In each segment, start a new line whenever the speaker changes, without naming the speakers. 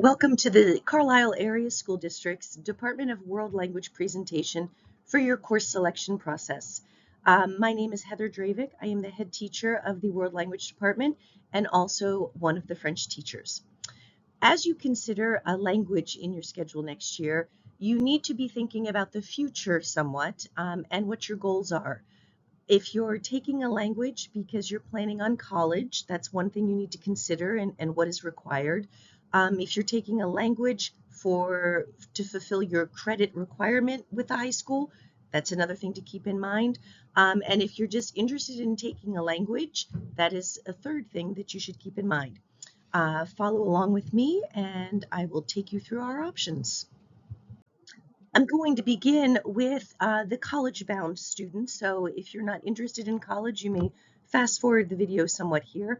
Welcome to the Carlisle Area School District's Department of World Language presentation for your course selection process. My name is Heather Dravik. I am the head teacher of the World Language Department and also one of the French teachers. As you consider a language in your schedule next year, you need to be thinking about the future somewhat and what your goals are. If you're taking a language because you're planning on college, that's one thing you need to consider and what is required. If you're taking a language to fulfill your credit requirement with the high school, that's another thing to keep in mind. And if you're just interested in taking a language, that is a third thing that you should keep in mind. Follow along with me and I will take you through our options. I'm going to begin with the college-bound students. So if you're not interested in college, you may fast forward the video somewhat here.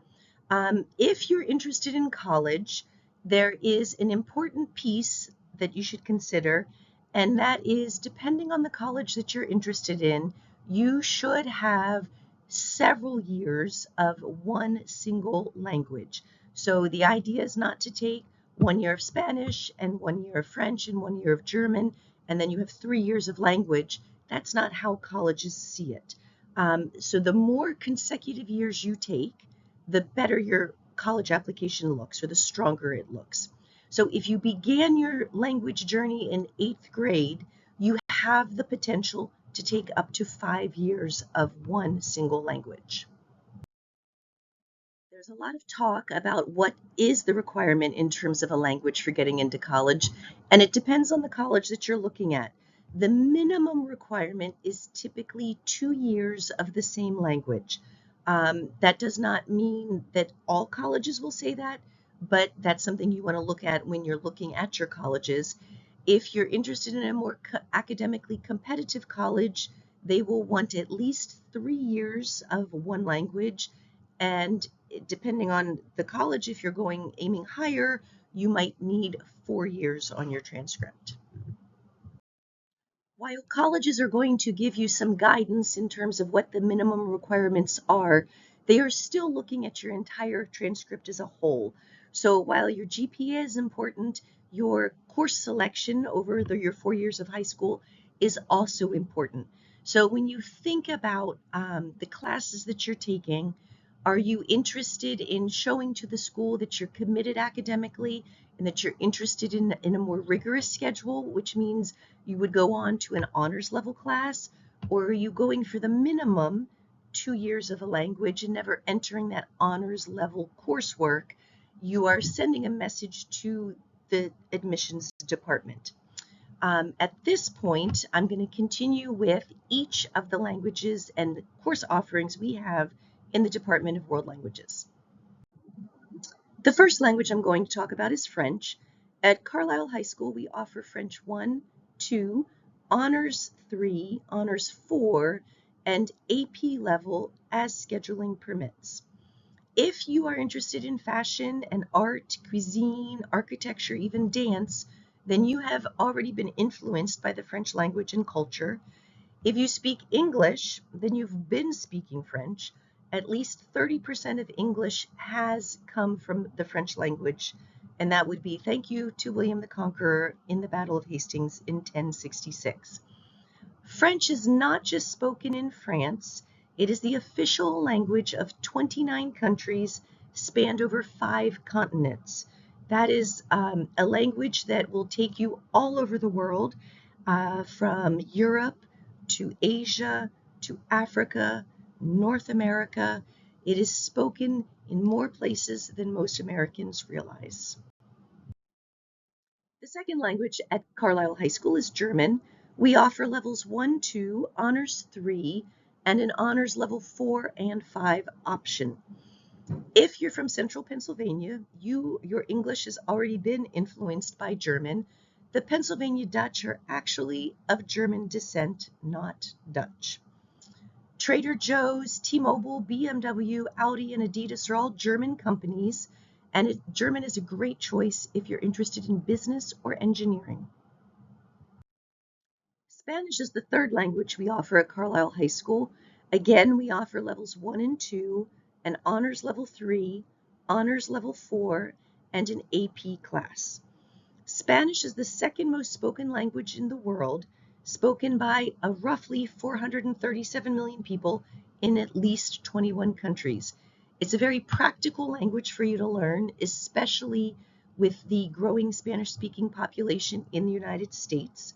If you're interested in college, there is an important piece that you should consider, and that is depending on the college that you're interested in, you should have several years of one single language. So the idea is not to take 1 year of Spanish and 1 year of French and 1 year of German and then you have 3 years of language. That's not how colleges see it. So the more consecutive years you take, the better your college application looks, or the stronger it looks. So if you began your language journey in 8th grade, you have the potential to take up to 5 years of one single language. There's a lot of talk about what is the requirement in terms of a language for getting into college, and it depends on the college that you're looking at. The minimum requirement is typically 2 years of the same language. That does not mean that all colleges will say that, but that's something you want to look at when you're looking at your colleges. If you're interested in a more academically competitive college, they will want at least 3 years of one language, and depending on the college, if you're going aiming higher, you might need 4 years on your transcript. While colleges are going to give you some guidance in terms of what the minimum requirements are, they are still looking at your entire transcript as a whole. So while your GPA is important, your course selection over your 4 years of high school is also important. So when you think about the classes that you're taking, are you interested in showing to the school that you're committed academically and that you're interested in a more rigorous schedule, which means you would go on to an honors level class? Or are you going for the minimum 2 years of a language and never entering that honors level coursework? You are sending a message to the admissions department. At this point, I'm going to continue with each of the languages and course offerings we have in the Department of World Languages. The first language I'm going to talk about is French. At Carlisle High School, we offer French 1, 2, Honors 3, Honors 4, and AP level as scheduling permits. If you are interested in fashion and art, cuisine, architecture, even dance, then you have already been influenced by the French language and culture. If you speak English, then you've been speaking French. At least 30% of English has come from the French language, and that would be thank you to William the Conqueror in the Battle of Hastings in 1066. French is not just spoken in France, it is the official language of 29 countries spanned over 5 continents. That is a language that will take you all over the world, from Europe to Asia to Africa, North America. It is spoken in more places than most Americans realize. The second language at Carlisle High School is German. We offer levels 1, 2, Honors 3, and an Honors Level 4 and 5 option. If you're from Central Pennsylvania, your English has already been influenced by German. The Pennsylvania Dutch are actually of German descent, not Dutch. Trader Joe's, T-Mobile, BMW, Audi, and Adidas are all German companies, and German is a great choice if you're interested in business or engineering. Spanish is the third language we offer at Carlisle High School. Again, we offer levels 1 and 2, an Honors Level 3, Honors Level 4, and an AP class. Spanish is the second most spoken language in the world, spoken by roughly 437 million people in at least 21 countries. It's a very practical language for you to learn, especially with the growing Spanish-speaking population in the United States.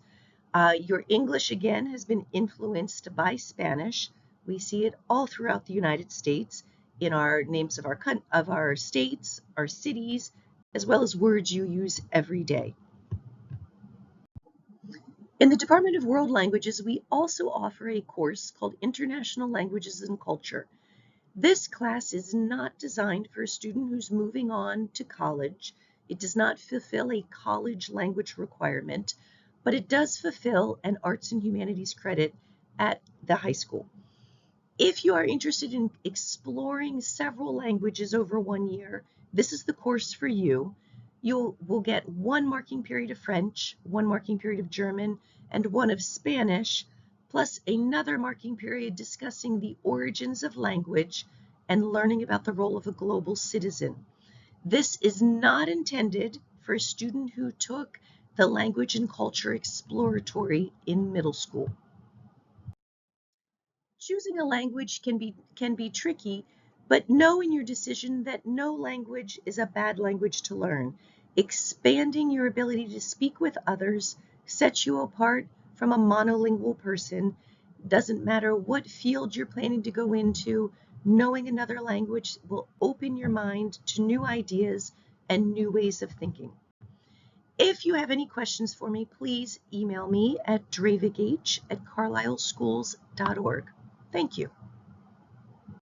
Your English, again, has been influenced by Spanish. We see it all throughout the United States in our names of our states, our cities, as well as words you use every day. In the Department of World Languages, we also offer a course called International Languages and Culture. This class is not designed for a student who's moving on to college. It does not fulfill a college language requirement, but it does fulfill an arts and humanities credit at the high school. If you are interested in exploring several languages over 1 year, this is the course for you. You will get 1 marking period of French, 1 marking period of German, and 1 of Spanish, plus another marking period discussing the origins of language and learning about the role of a global citizen. This is not intended for a student who took the language and culture exploratory in middle school. Choosing a language can be tricky, but know in your decision that no language is a bad language to learn. Expanding your ability to speak with others sets you apart from a monolingual person. Doesn't matter what field you're planning to go into, knowing another language will open your mind to new ideas and new ways of thinking. If you have any questions for me, please email me at dravigh@carlisleschools.org. Thank you.